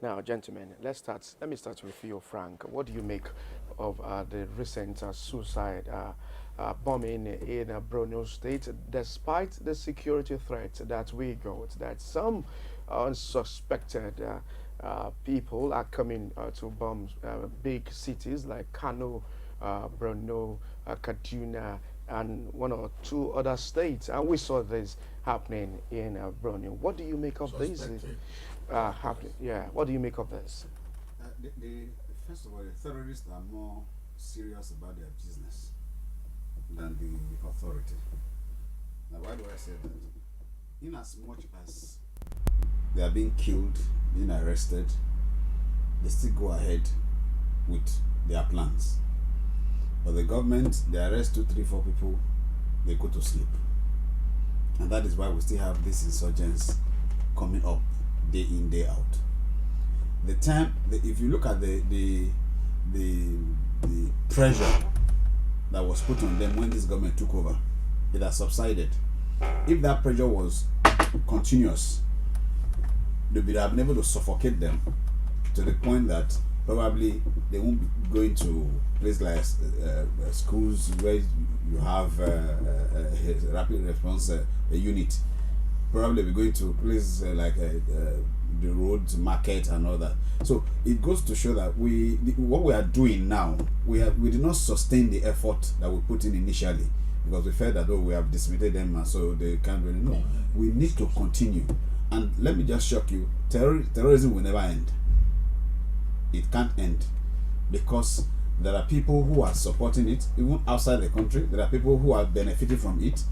Now, gentlemen, let's start. Let me start with you, Frank. What do you make of the recent suicide bombing in Borno State, despite the security threat that we got, that some unsuspected people are coming to bomb big cities like Kano, Borno, Kaduna, and one or two other states. And we saw this happening in Borno. What do you make of this? Happening? Yeah. What do you make of this? First of all, the terrorists are more serious about their business than the authority. Now, why do I say that? In as much as they are being killed, being arrested, they still go ahead with their plans. But the government, they arrest 2, 3, 4 people, they go to sleep. And that is why we still have these insurgents coming up day in, day out. If you look at the pressure that was put on them when this government took over, it has subsided. If that pressure was continuous, they would have been able to suffocate them to the point that probably they won't be going to places like schools where you have a rapid response unit. Probably be going to places like the roads, market, and all that. So it goes to show that what we are doing now, we did not sustain the effort that we put in initially, because we felt that we have dismitted them and so they can't really. No, we need to continue. And let me just shock you: terrorism will never end. It can't end, because there are people who are supporting it, even outside the country. There are people who are benefiting from it.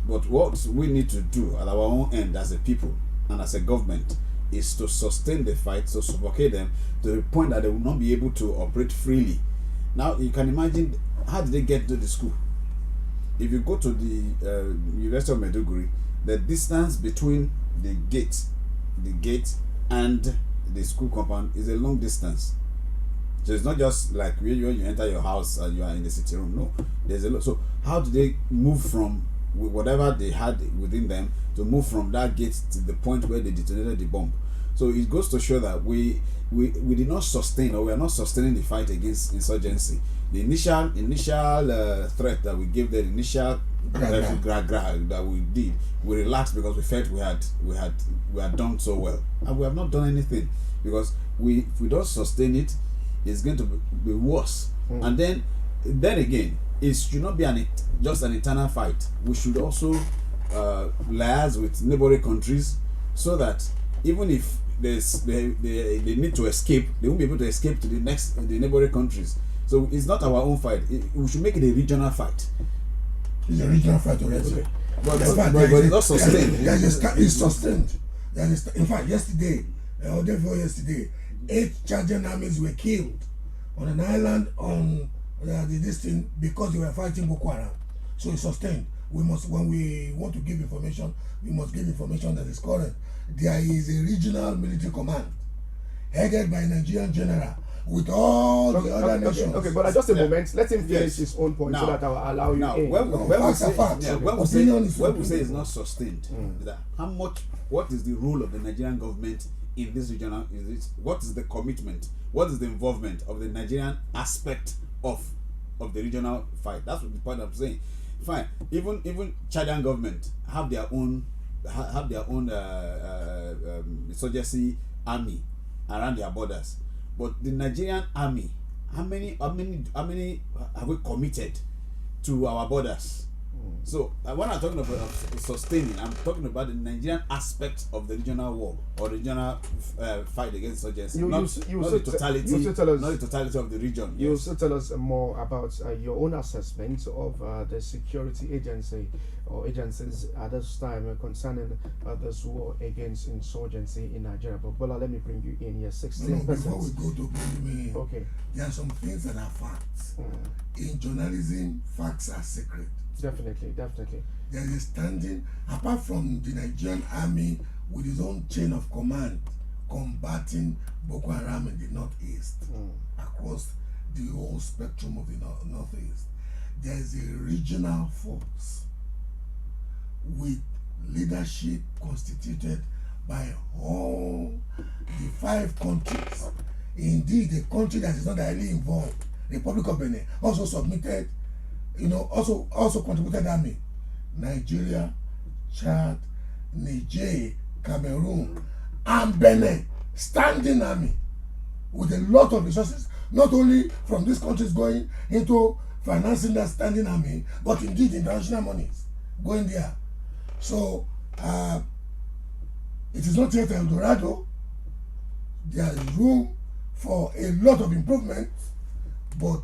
But what we need to do at our own end as a people and as a government is to sustain the fight, to suffocate them to the point that they will not be able to operate freely. Now, you can imagine, how did they get to the school? If you go to the University of Maiduguri, the distance between the gate and the school compound is a long distance. So it's not just like when you enter your house and you are in the sitting room. No, there's a lot. So how do they move from whatever they had within them to move from that gate to the point where they detonated the bomb? So it goes to show that we did not sustain, or we are not sustaining the fight against insurgency. The initial threat that we gave, the initial that we did, we relaxed because we felt we had done so well, and we have not done anything, because if we don't sustain it, it's going to be worse. And then again, it should not be just an internal fight. We should also liaise with neighboring countries, so that even if they need to escape, they won't be able to escape to the neighboring countries. So it's not our own fight. We should make it a regional fight. It's a regional fight already. Okay. But it's not sustained. It's sustained. In fact, yesterday, or day before yesterday, 8 Chadian armies were killed on an island on this thing because they were fighting Boko Haram. So it's sustained. We must, when we want to give information, we must give information that is correct. There is a regional military command headed by a Nigerian general with all the other nations. Okay, but just a moment. Let him finish his own point so that I will allow you. Now, when we say it's not sustained, is that what is the role of the Nigerian government in this regional? What is the commitment? What is the involvement of the Nigerian aspect of the regional fight? That's what the point I'm saying. Fine. Even Chadian government have their own insurgency army around their borders, but the Nigerian army, how many have we committed to our borders? So when I'm talking about sustaining, I'm talking about the Nigerian aspect of the regional war or regional fight against insurgency, not the totality of the region. You also tell us more about your own assessment of the security agency or agencies at this time concerning this war against insurgency in Nigeria. But Bola, let me bring you in here. 16%. No, before we go to bring me, okay, there are some things that are facts. In journalism, facts are secret. Definitely. There is a standing, apart from the Nigerian army with his own chain of command combating Boko Haram in the northeast, across the whole spectrum of the northeast. There is a regional force with leadership constituted by all the 5 countries. Indeed, a country that is not directly involved, the Republic of Benin, also submitted, also contributed army. Nigeria, Chad, Niger, Cameroon, and Benin, standing army with a lot of resources, not only from these countries going into financing that standing army, but indeed international monies going there. So it is not yet El Dorado. There is room for a lot of improvement, but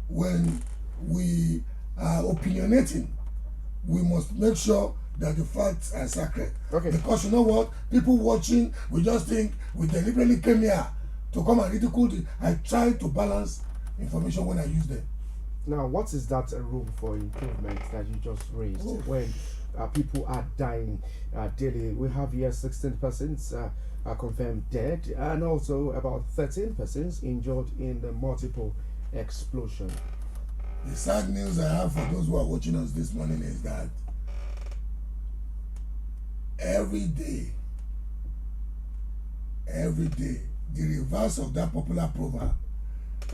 when we are opinionating, we must make sure that the facts are sacred. Okay. Because you know what? People watching will just think we deliberately came here to come and ridicule it. I try to balance information when I use them. Now, what is that room for improvement that you just raised? When people are dying daily, we have here 16 persons are confirmed dead, and also about 13 persons injured in the multiple explosion. The sad news I have for those who are watching us this morning is that every day, the reverse of that popular proverb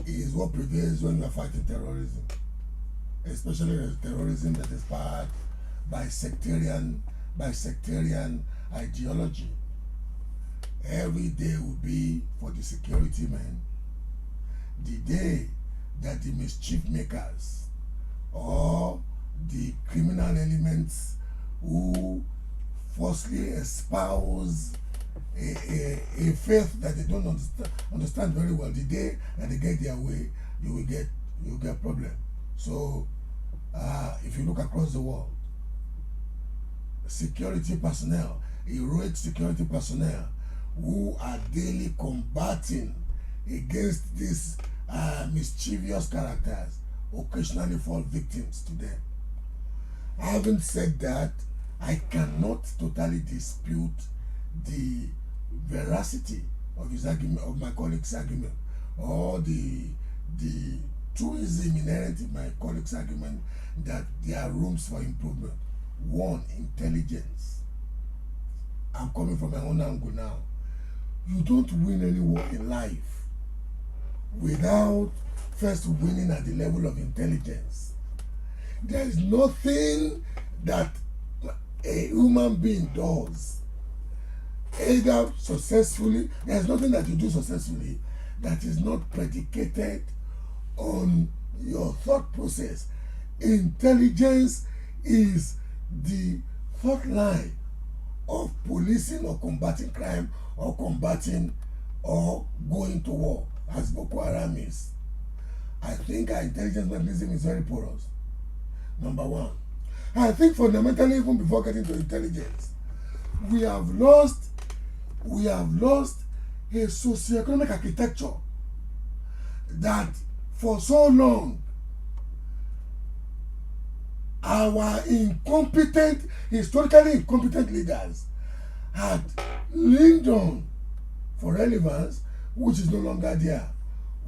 is what prevails when we are fighting terrorism, especially the terrorism that is powered by sectarian ideology. Every day will be for the security men the day that the mischief makers or the criminal elements who falsely espouse a faith that they don't understand very well, the day that they get their way, you will get problem. So if you look across the world, security personnel, heroic security personnel who are daily combating against these mischievous characters occasionally fall victims to them. Having said that, I cannot totally dispute the veracity of his argument, of my colleague's argument, or the truism inherent in my colleague's argument that there are rooms for improvement. One, intelligence. I'm coming from my own angle now. You don't win any war in life without first winning at the level of intelligence. There is nothing that a human being does, either successfully, there's nothing that you do successfully that is not predicated on your thought process. Intelligence is the thought line of policing or combating crime or combating or going to war, as Boko Haram is. I think our intelligence mechanism is very porous. Number one. I think fundamentally, even before getting to intelligence, we have lost a socioeconomic architecture that for so long our historically incompetent leaders had leaned on for relevance, which is no longer there.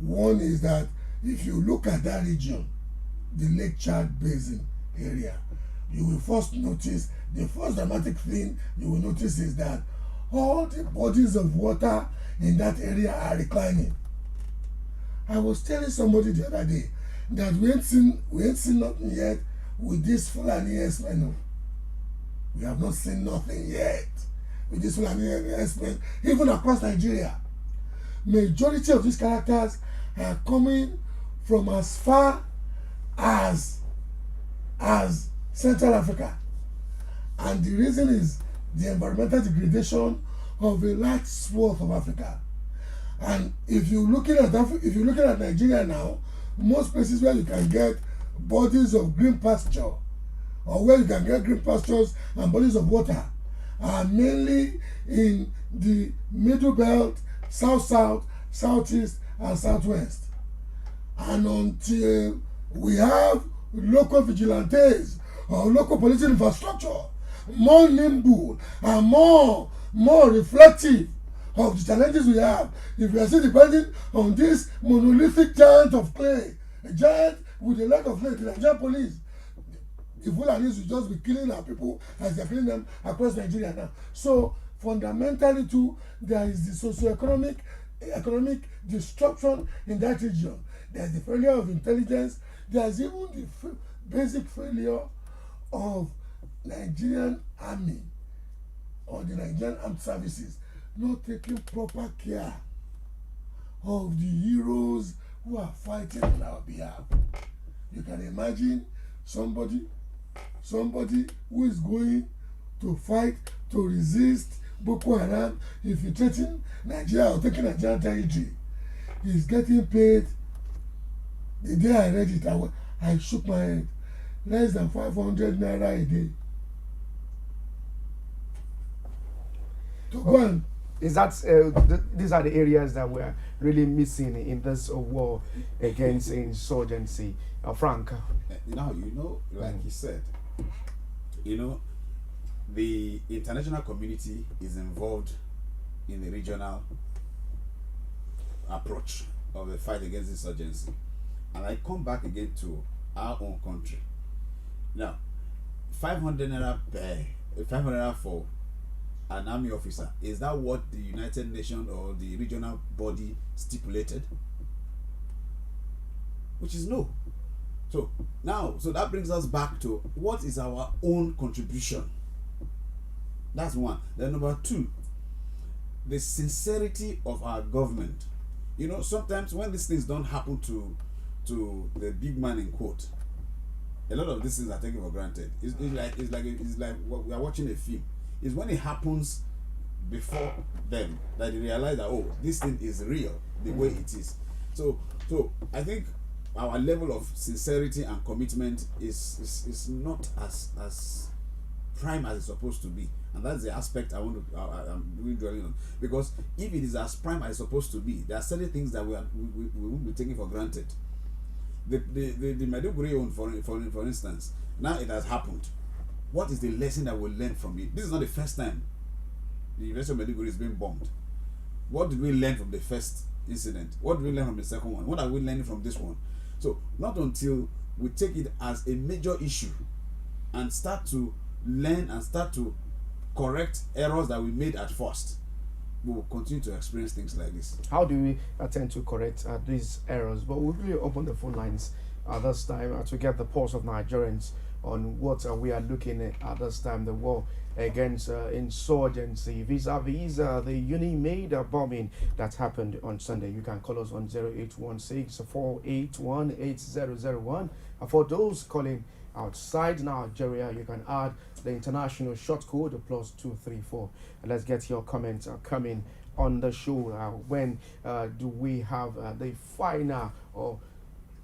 One is that if you look at that region, the Lake Chad Basin area, you will first notice, the first dramatic thing you will notice is that all the bodies of water in that area are reclining. I was telling somebody the other day that we ain't seen nothing yet with this Fulani herdsmen. We have not seen nothing yet with this Fulani herdsmen, even across Nigeria. Majority of these characters are coming from as far as Central Africa, and the reason is the environmental degradation of a large swath of Africa. And if you're looking at Nigeria now, most places where you can get bodies of green pasture, or where you can get green pastures and bodies of water, are mainly in the middle belt, south, southeast, and southwest. And until we have local vigilantes or local policing infrastructure more nimble and more reflective of the challenges we have, if we are still depending on this monolithic giant of clay, a giant with a leg of clay, the Nigerian police, the Fulanis will just be killing our people as they're killing them across Nigeria now. So fundamentally too, there is the economic disruption in that region. There's the failure of intelligence. There's even the basic failure of Nigerian army or the Nigerian armed services not taking proper care of the heroes who are fighting on our behalf. You can imagine somebody who is going to fight to resist Boko Haram infiltrating Nigeria or taking Nigerian territory is getting paid. The day I read it, I shook my head. Less than 500 naira a day. To go and Is that these are the areas that we're really missing in this war against insurgency? Frank. Now, like he said, the international community is involved in the regional approach of the fight against insurgency. And I come back again to our own country. Now, 500 naira for an army officer, is that what the United Nations or the regional body stipulated? Which is no. So that brings us back to what is our own contribution. That's one. Then number two, the sincerity of our government. Sometimes when these things don't happen to the big man in quote, a lot of these things are taken for granted. It's like we are watching a film. It's when it happens before them that they realize that this thing is real the way it is. So I think our level of sincerity and commitment is not as prime as it's supposed to be, and that's the aspect I'm really dwelling on. Because if it is as prime as it's supposed to be, there are certain things that we won't be taking for granted. The Maiduguri one, for instance, now it has happened. What is the lesson that we'll learn from it? This is not the first time the University of Maiduguri is being bombed. What did we learn from the first incident? What did we learn from the second one? What are we learning from this one? So not until we take it as a major issue and start to learn and start to correct errors that we made at first, we will continue to experience things like this. How do we attempt to correct these errors? But we'll really open the phone lines this time to get the pulse of Nigerians on what we are looking at this time, the war against insurgency vis-a-vis the uni-made bombing that happened on Sunday. You can call us on 0816-481-8001. For those calling outside Nigeria, you can add the international short code +234. Let's get your comments coming on the show. When do we have the final or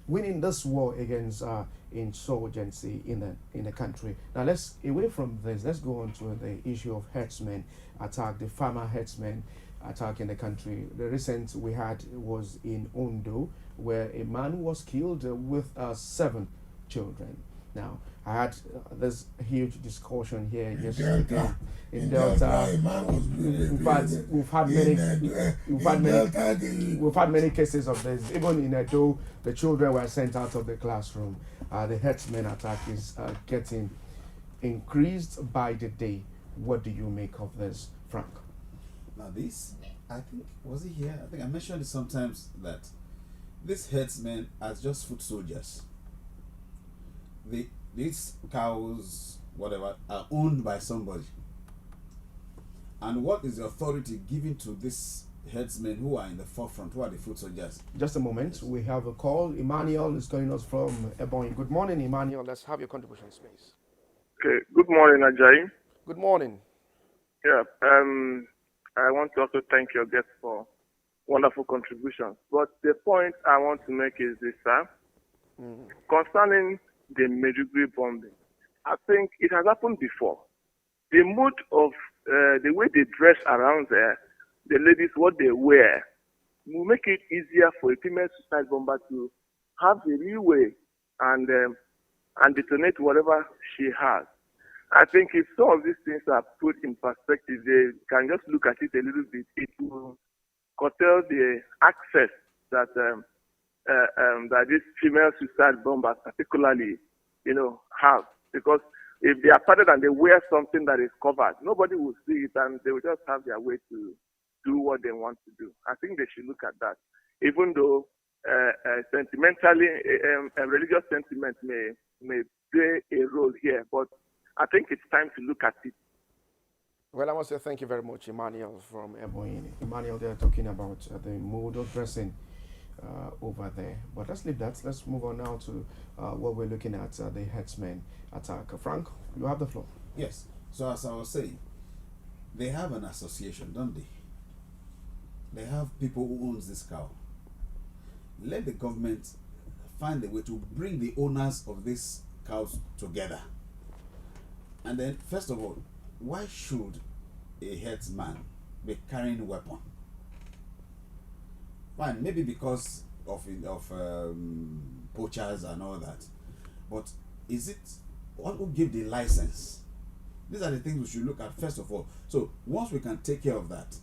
winning this war against insurgency in the country? Now let's away from this. Let's go on to the issue of herdsmen attack, the farmer herdsmen attack in the country. The recent we had was in Ondo, where a man was killed with 7 children. Now I had this huge discussion here yesterday in Delta. A man was In fact, we've had many cases of this. Even in Edo, the children were sent out of the classroom. The herdsmen attack is getting increased by the day. What do you make of this, Frank? Now this, I think, was it here? I think I mentioned it sometimes that these herdsmen are just foot soldiers. These cows, whatever, are owned by somebody. And what is the authority given to these herdsmen who are in the forefront, who are the foot soldiers? Just a moment, we have a call. Emmanuel is calling us from Ebonyi. Good morning, Emmanuel. Let's have your contribution, please. Okay. Good morning, Ajayi. Good morning. Yeah. I want to also thank your guests for wonderful contributions. But the point I want to make is this, sir. Concerning the Maiduguri bombing, I think it has happened before. The mood of the way they dress around there, the ladies, what they wear, will make it easier for a female suicide bomber to have the leeway and detonate whatever she has. I think if some of these things are put in perspective, they can just look at it a little bit. It will curtail the access that that these female suicide bombers particularly, have. Because if they are padded and they wear something that is covered, nobody will see it and they will just have their way to do what they want to do. I think they should look at that. Even though sentimentally, religious sentiment may play a role here, but I think it's time to look at it. Well, I must say thank you very much, Emmanuel from Ebony. Emmanuel, they're talking about the mode of dressing over there. But let's leave that. Let's move on now to what we're looking at, the headsman attack. Frank, you have the floor. Yes. So as I was saying, they have an association, don't they? They have people who owns this cow. Let the government find a way to bring the owners of these cows together. And then, first of all, why should a herdsman be carrying a weapon? Fine, maybe because of poachers and all that. But is it what will give the license? These are the things we should look at first of all. So once we can take care of that,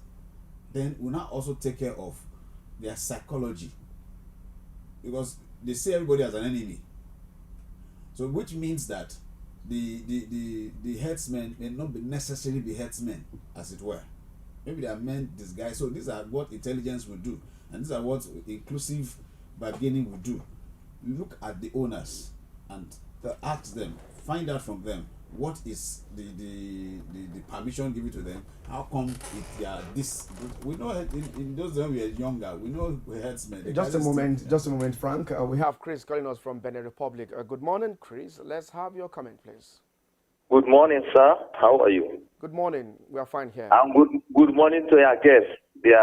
then we'll now also take care of their psychology. Because they see everybody as an enemy. So which means that the herdsmen may not be necessarily be herdsmen, as it were. Maybe they are men disguised. So these are what intelligence will do, and these are what inclusive bargaining will do. Look at the owners and ask them, find out from them what is the permission given to them. How come they are this? We know in those days we were younger. We know we herdsmen. Just a moment, Frank. We have Chris calling us from Benin Republic. Good morning, Chris. Let's have your comment, please. Good morning, sir. How are you? Good morning. We are fine here. And good morning to your guests. They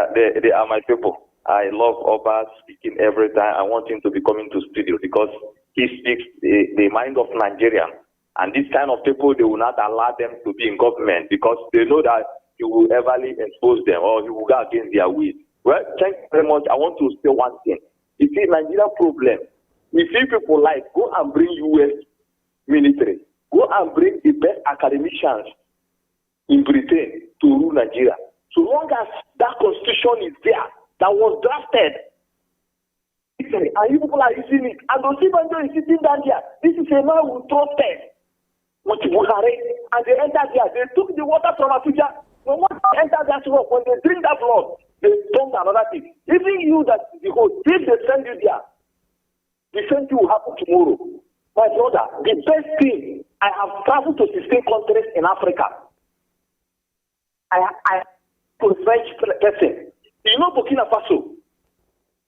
are my people. I love Oba speaking every time. I want him to be coming to studio because he speaks the mind of Nigerian. And this kind of people, they will not allow them to be in government because they know that he will everly expose them or he will go against their will. Well, thank you very much. I want to say one thing. You see, Nigeria problem. We see people like go and bring U.S. military. Go and bring the best academicians in Britain to rule Nigeria. So long as that constitution is there, that was drafted, and you people are using it, and Osibanjo is sitting down there. This is a man who trusted with Buhari, and they entered there. They took the water from Abuja. When they enter that rock, when they drink that blood, they dump another thing. Even you that the host, if they send you there, the same thing will happen tomorrow. My brother, the best thing, I have traveled to 16 countries in Africa. I to French person. You know Burkina Faso,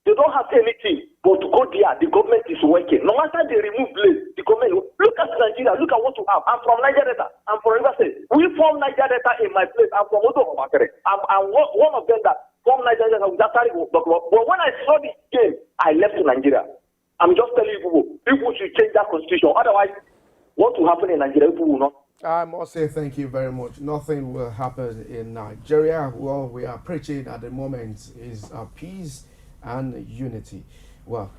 they don't have anything but to go there. The government is working. No matter they remove blades, the government. Look at Nigeria. Look at what you have. I'm from Niger Delta. I'm from River State. We form Niger Delta in my place. I'm from Odo Makere. I'm one of them that form Niger Delta with that. But when I saw this game, I left to Nigeria. I'm just telling you, people should change that constitution. Otherwise, what will happen in Nigeria? People will not. I must say thank you very much. Nothing will happen in Nigeria. What we are preaching at the moment is peace and unity. Well,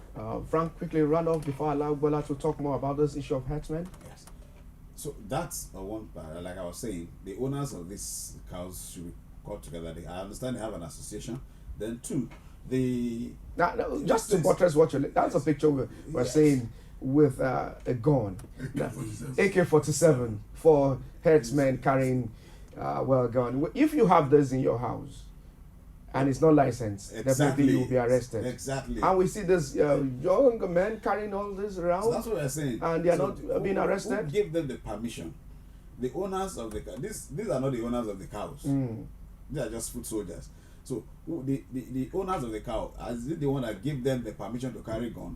Frank, quickly run off before I allow Gbola to talk more about this issue of herdsmen. Yes. So that's one part. Like I was saying, the owners of these cows should be called together. I understand they have an association. Then two, just to buttress what that's a picture we're saying with a gun, AK-47 for herdsmen carrying a gun. If you have this in your house and it's not licensed, definitely you will be arrested. Exactly. And we see this young men carrying all this around. So that's what we're saying. And they are not being arrested. Who gave them the permission? The owners of the cow. These are not the owners of the cows. They are just foot soldiers. So the owners of the cow, is it the one that give them the permission to carry gun?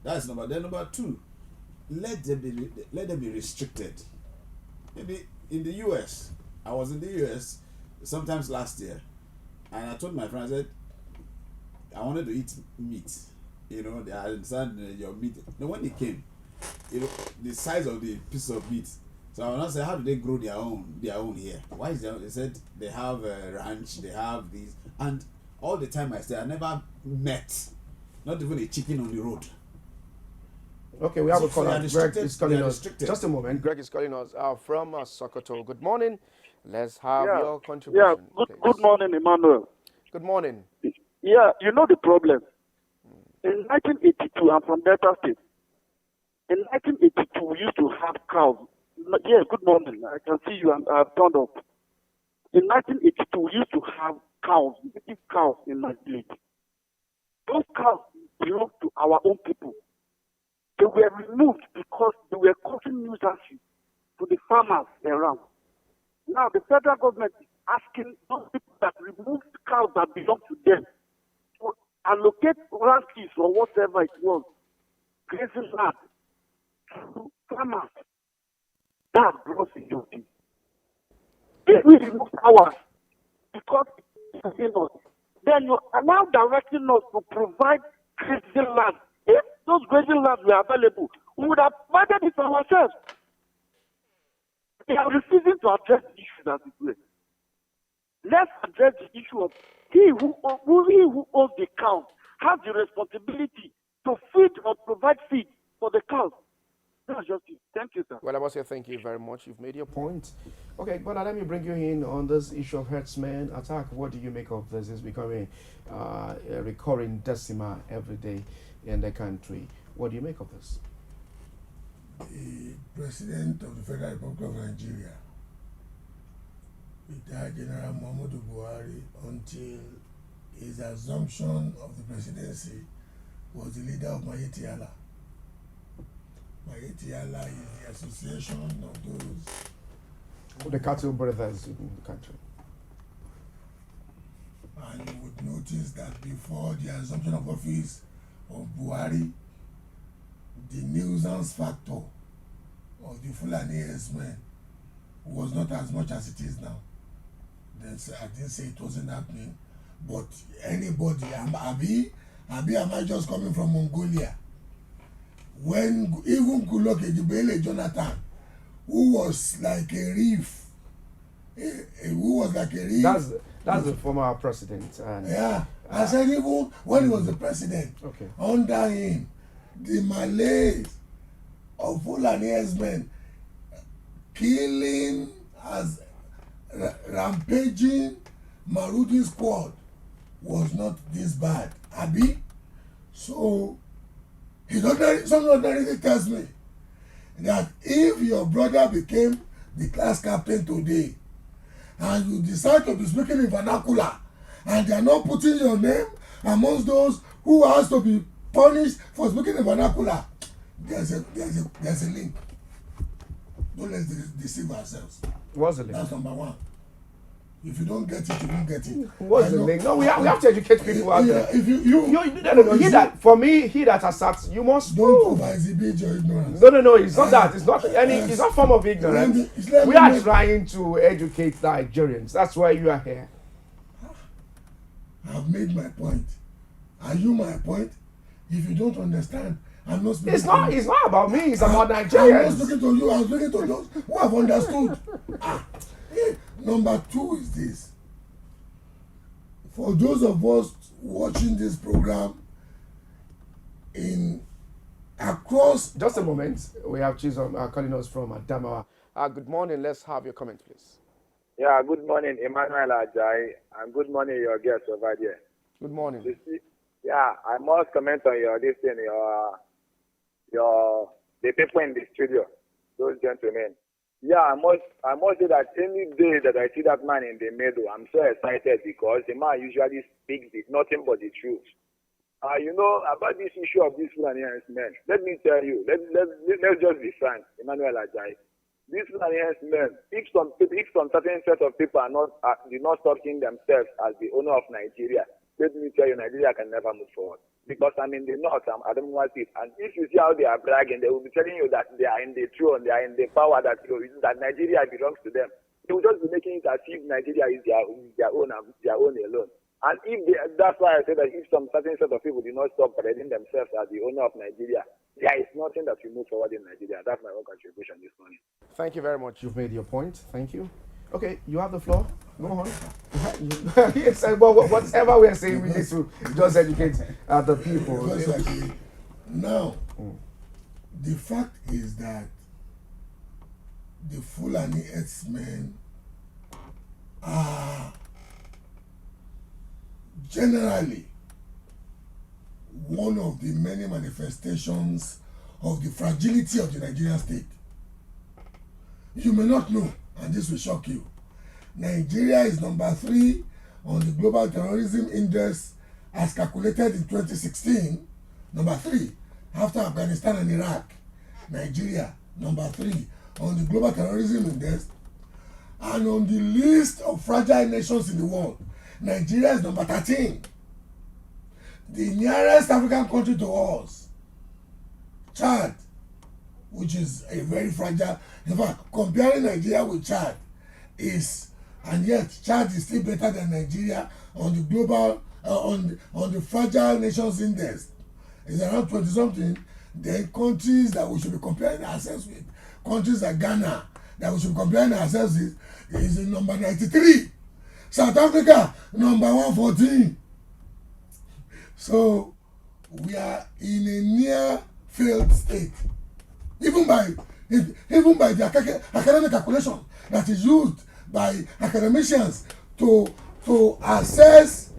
That's number. Then number two, let them be restricted. Maybe in the US, I was in the US sometimes last year, and I told my friend, I said, I wanted to eat meat. You know, I understand your meat. Now when they came, the size of the piece of meat. So I was say, how do they grow their own here? Why is they said they have a ranch, they have these, and all the time I stay, I never met, not even a chicken on the road. Okay, we have a caller. Greg is calling us. Restricted. Just a moment. Greg is calling us from Sokoto. Good morning. Let's have your contribution. Yeah, good morning, Emmanuel. Good morning. Yeah, you know the problem. In 1982, I'm from Delta State. In 1982, we used to have cows Yes, good morning. I can see you and I've turned up. In 1982, we used to have cows, native cows in my village. Those cows belonged to our own people. They were removed because they were causing nuisance to the farmers around. Now the federal government is asking those people that removed cows that belong to them to allocate ranches or whatever it was, grazing land to farmers. That's gross injustice. If we remove ours because it's us, then you're now directing us to provide grazing land. If those grazing lands were available, we would have provided it for ourselves. They are refusing to address the issue that is there. Let's address the issue of he who owns the cows has the responsibility to feed or provide feed for the cows. That's just it. Thank you, sir. Well, I must say thank you very much. You've made your point. Okay, but let me bring you in on this issue of herdsmen attack. What do you make of this? It's becoming a recurring decima every day in the country. What do you make of this? The President of the Federal Republic of Nigeria, retired General Muhammadu Buhari, until his assumption of the presidency, was the leader of Mayetiala. Mayetiala is the association of those The cattle brothers in the country. and you would notice that before the assumption of office of Buhari, the nuisance factor of the Fulani herdsmen was not as much as it is now. I didn't say it wasn't happening, but anybody, Abi, am I just coming from Mongolia? When even Goodluck Ebele Jonathan, who was like a reef, That's the former president. And yeah, I said even when he was the president, okay. under him, the Malays of Fulani herdsmen killing as rampaging Marudi squad was not this bad, Abi. So somebody tells me that if your brother became the class captain today and you decide to be speaking in vernacular and they are not putting your name amongst those who has to be punished for speaking in vernacular, there's a link. Don't let's deceive ourselves. What's the link? That's number one. If you don't get it, you won't get it. What's the link? No, we have to educate people out there. If For me, he that asserts, you must don't prove. over-exhibit your ignorance. No, it's not that. It's not it's not form of ignorance. We are trying to educate Nigerians. That's why you are here. I've made my point. Are you my point? If you don't understand, I'm not speaking It's not about me, it's about I'm not Nigerians. speaking to you, I'm speaking to those who have understood. Number two is this. For those of us watching this program across. Just a moment. We have Chisom calling us from Adamawa. Good morning. Let's have your comment, please. Yeah, good morning, Emmanuel Ajayi, and good morning, your guests over there. Good morning. You see, yeah, I must comment on the people in the studio, those gentlemen. Yeah, I must say that any day that I see that man in the middle, I'm so excited because the man usually speaks nothing but the truth. About this issue of this Fulani men, let me tell you, let's just be frank, Emmanuel Ajayi. These Fulani men, if some certain set of people do not stop seeing themselves as the owner of Nigeria, let me tell you, Nigeria can never move forward. Because I'm in the north, I don't want it. And if you see how they are bragging, they will be telling you that they are in the throne, they are in the power, that Nigeria belongs to them. They will just be making it as if Nigeria is their own alone. And that's why I say that if some certain set of people do not stop parading themselves as the owner of Nigeria, there is nothing that will move forward in Nigeria. That's my own contribution this morning. Thank you very much. You've made your point. Thank you. Okay, you have the floor. Go on. Yes, well, whatever we are saying, we need to just educate the people. Now, the fact is that the Fulani herdsmen are generally one of the many manifestations of the fragility of the Nigerian state. You may not know, and this will shock you. Nigeria is number 3 on the Global Terrorism Index as calculated in 2016. Number 3 after Afghanistan and Iraq. Nigeria, number 3 on the Global Terrorism Index. And on the list of fragile nations in the world, Nigeria is number 13. The nearest African country to us, Chad, which is a very fragile, in fact, comparing Nigeria with Chad is, and yet Chad is still better than Nigeria on the global, on the fragile nations index. It's around 20 something. Then countries that we should be comparing ourselves with, countries like Ghana, that we should be comparing ourselves with, is in number 93. South Africa, number 114. So we are in a near failed state. Even by the academic calculation that is used by academicians to assess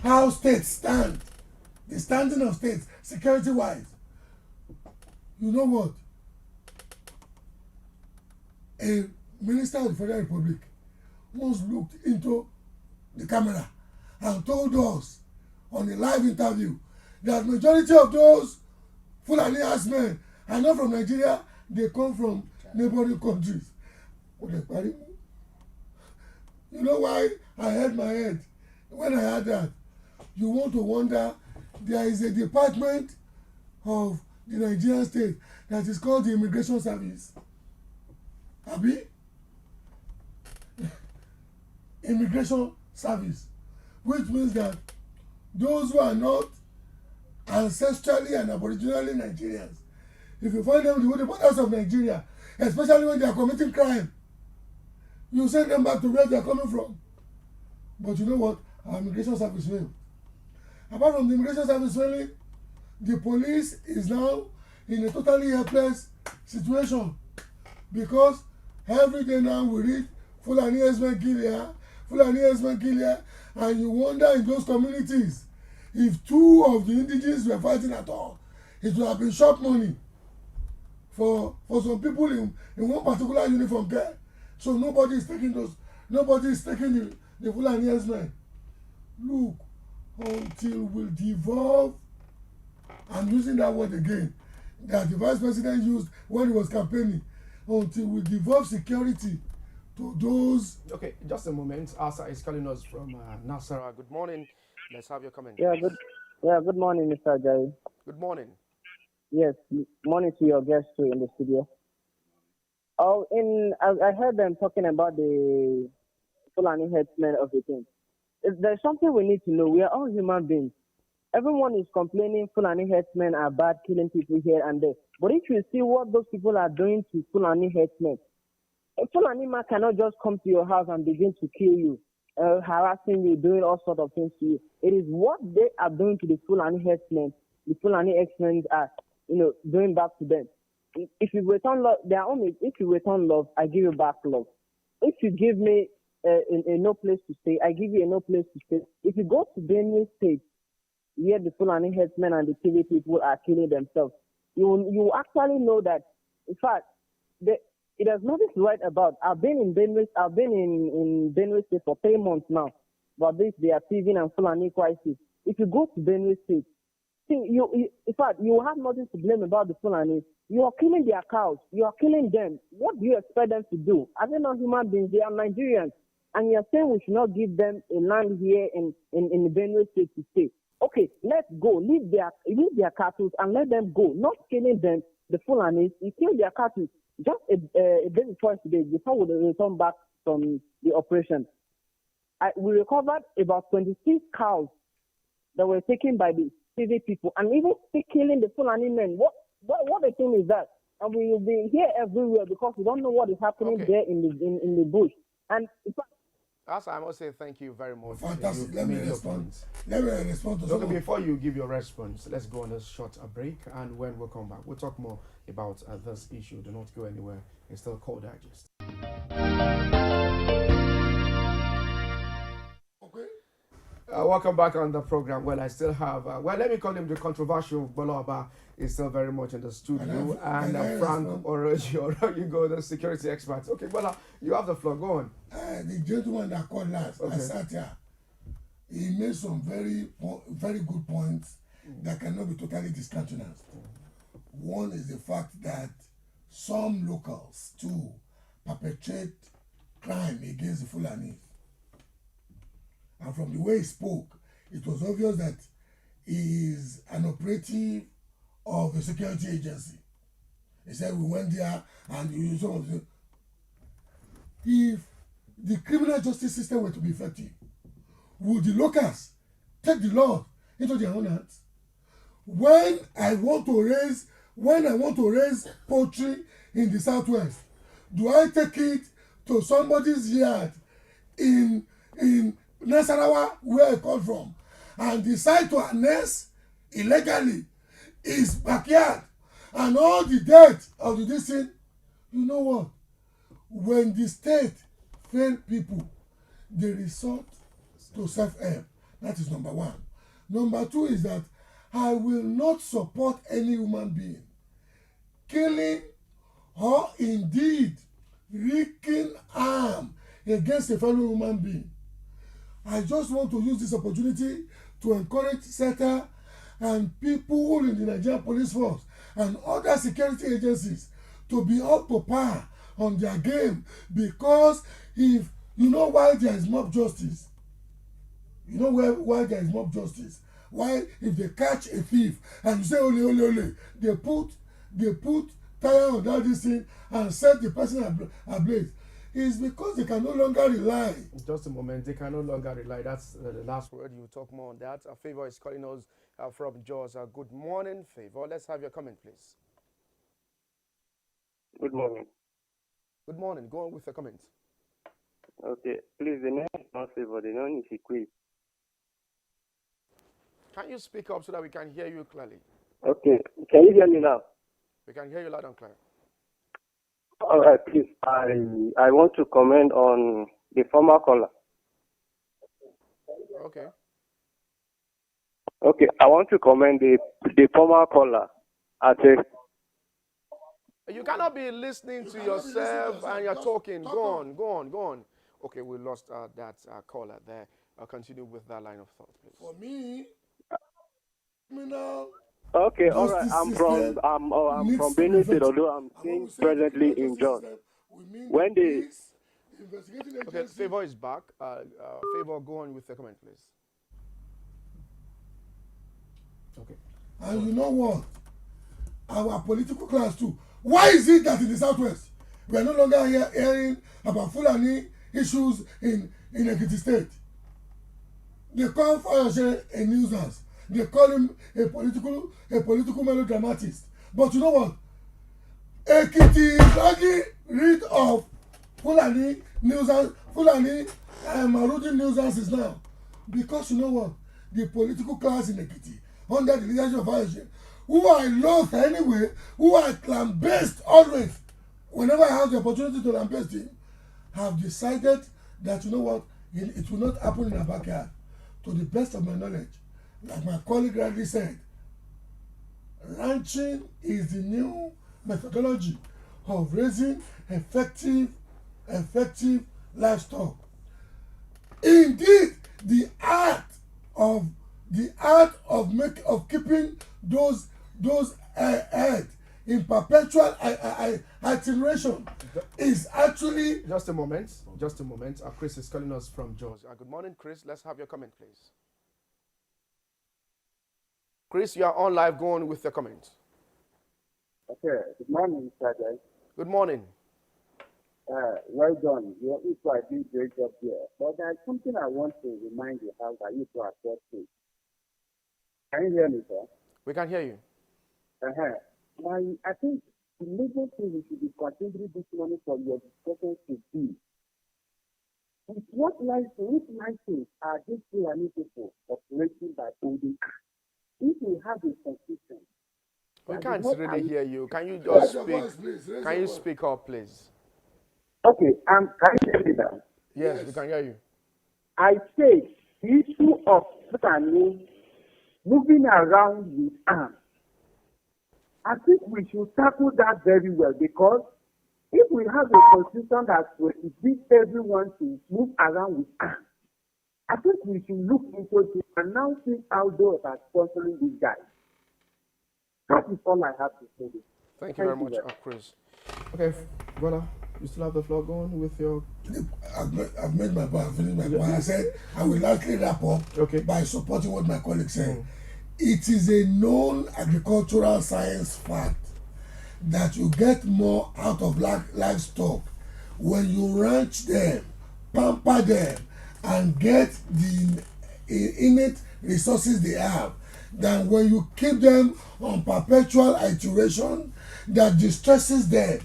how states stand, the standing of states security wise. You know what? A minister of the Federal Republic once looked into the camera and told us on a live interview that majority of those Fulani herdsmen are not from Nigeria, they come from neighboring countries. You know why I held my head when I heard that? You want to wonder, there is a department of the Nigerian state that is called the Immigration Service. Abi? Immigration Service, which means that those who are not ancestrally and aboriginally Nigerians, if you find them in the borders of Nigeria, especially when they are committing crime, you send them back to where they are coming from. But you know what? Our immigration service failed. Apart from the immigration service failing, the police is now in a totally helpless situation, because every day now we read Fulani herdsmen kill here, Fulani herdsmen kill here, and you wonder in those communities, if 2 of the indigenes were fighting at all, it would have been short money for some people in one particular uniform there. So nobody is taking the Fulani herdsmen. Look, until we devolve, I'm using that word again, that the vice president used when he was campaigning, until we devolve security to those. Okay, just a moment. Asa is calling us from Nasara. Good morning. Let's have your comment. Good morning, Mr. Jai. Good morning. Yes, morning to your guests too in the studio. I heard them talking about the Fulani headsmen of the thing. There's something we need to know. We are all human beings. Everyone is complaining Fulani headsmen are bad, killing people here and there. But if you see what those people are doing to Fulani headsmen, a Fulani man cannot just come to your house and begin to kill you, harassing you, doing all sorts of things to you. It is what they are doing to the Fulani headsmen, the Fulani headsmen are, doing back to them. If you return love, if you return love, I give you back love. If you give me a no place to stay, I give you a no place to stay. If you go to Benue State, where the Fulani headsmen and the TV people are killing themselves, you actually know that, in fact, it has nothing to write about. I've been in Benue State for 3 months now. But they are thieving and Fulani crisis. If you go to Benue State, in fact, you have nothing to blame about the Fulani. You are killing their cows. You are killing them. What do you expect them to do? Are they not human beings? They are Nigerians. And you are saying we should not give them a land here in the Benue State to stay. Okay, let's go. Leave their cattle and let them go. Not killing them, the Fulanis. You kill their cattle. Just a day before today, before we return back from the operation, we recovered about 26 cows that were taken by the TV people, and even killing the Fulani men. What the thing is that? And we will be here everywhere because we don't know what is happening there in the bush. And Asa, I must say thank you very much. Fantastic. Let me respond to okay, before you give your response, let's go on a short break, and when we come back, we'll talk more about this issue. Do not go anywhere. It's still called Digest. Okay. Welcome back on the program. Well, I still have, let me call him the controversial Gbola Oba is still very much in the studio. And Frank Oyorhigho, the security expert. Okay, well, you have the floor. Go on. The gentleman that called last, okay. I sat here. He made some very good points that cannot be totally discountenanced. One is the fact that some locals too perpetrate crime against the Fulani. And from the way he spoke, it was obvious that he is an operative of a security agency. He said we went there and you saw if the criminal justice system were to be effective, would the locals take the law into their own hands? When I want to raise poultry in the southwest, do I take it to somebody's yard in Nasarawa, where I come from, and decide to annex illegally his backyard and all the debt of the district? You know what? When the state fail people, they resort to self-help. That is number one. Number two is that I will not support any human being killing or indeed wreaking harm against a fellow human being. I just want to use this opportunity to encourage SETA and people in the Nigerian Police Force and other security agencies to be up to par on their game, because if you know why there is mob justice, you know why there is mob justice. Why, if they catch a thief and you say ole, they put tire on that this thing and set the person ablaze. Is because they can no longer rely. Just a moment, they can no longer rely. That's the last word. You talk more on that. Favor is calling us from Jaws. Good morning, Favor. Let's have your comment, please. Good morning. Good morning. Go on with the comment. Okay, please, the name is not Favor. The name is Ikwe. Can you speak up so that we can hear you clearly? Okay, can you hear me now? We can hear you loud and clear. All right, please. I want to comment on the former caller. Okay. Okay, I want to comment the former caller. You cannot be listening to yourself and you're talking. Go on. Okay, we lost that caller there. I'll continue with that line of thought, please. For me, criminal. Okay, all right. I'm from Benin State, although I'm staying presently in Jos. When the okay, Favor is back. Favor, go on with the comment, please. Okay. And you know what? Our political class too. Why is it that in the southwest we are no longer hearing about Fulani issues in Ekiti State? They call Fayose a nuisance. They call him a political melodramatist. But you know what? Ekiti is already rid of Fulani nuisance, Fulani Marudi nuisances now. Because you know what? The political class in Ekiti, under the leadership of Fayose, who I love anyway, who I lambast always, whenever I have the opportunity to lambast him, have decided that, you know what, it will not happen in our backyard. To the best of my knowledge, like my colleague rightly said, ranching is the new methodology of raising effective livestock. Indeed, the art of keeping those heads in perpetual iteration is actually. Just a moment. Chris is calling us from Jos. Good morning, Chris. Let's have your comment, please. Chris, you are on live. Go on with your comment. Okay. Good morning, Mr. Guy. Good morning. Well done. Your people are doing great job here. But there's something I want to remind you how that you are to. Can you hear me, sir? We can hear you. I think the major thing we should be considering this morning for your discussion should be which license are these Fulani people operating by holding? If we have a constitution. We can't really hear you. Can you just speak? Can you speak up, please? Okay, can you hear me now? Yes, we can hear you. I say the issue of Fulani moving around with arms. I think we should tackle that very well, because if we have a constitution that prohibits everyone to move around with arms, I think we should look into it and now see how those are sponsoring these guys. That is all I have to say. Thank you very much, Chris. Okay, Gbola, you still have the floor going with your... I've made my point, I've finished my point. I said I will likely wrap up by supporting what my colleague said. It is a known agricultural science fact that you get more out of livestock when you ranch them, pamper them, and get the innate resources they have than when you keep them on perpetual iteration that distresses them.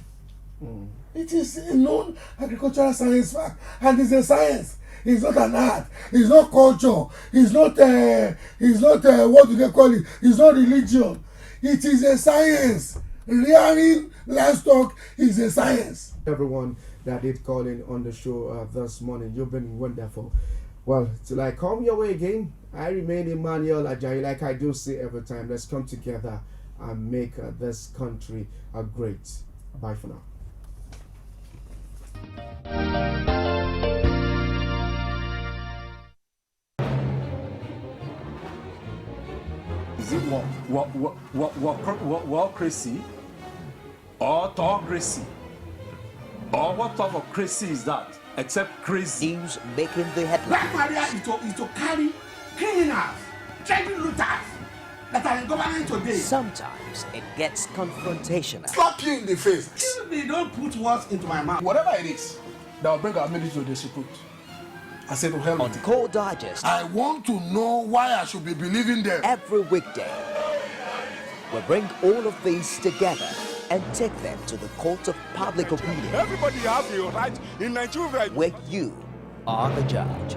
It is a known agricultural science fact, and it's a science. It's not an art. It's not culture. It's not what do they call it? It's not religion. It is a science. Rearing livestock is a science. Everyone that did call in on the show this morning, you've been wonderful. Well, till I come your way again, I remain Emmanuel Ajayi, like I do say every time. Let's come together and make this country great. Bye for now. Is it crazy or autocracy? Or what type of crazy is that? Except crazy. News making the headlines. Black Maria is to carry criminals, trading looters that are in government today. Sometimes it gets confrontational. Slap you in the face. Excuse me, don't put words into my mouth. Whatever it is that will bring our military to disrepute, I said to hell on Core Digest. I want to know why I should be believing them. Every weekday, we bring all of these together and take them to the court of public opinion. Everybody has a right in Nigeria. Where you are the judge.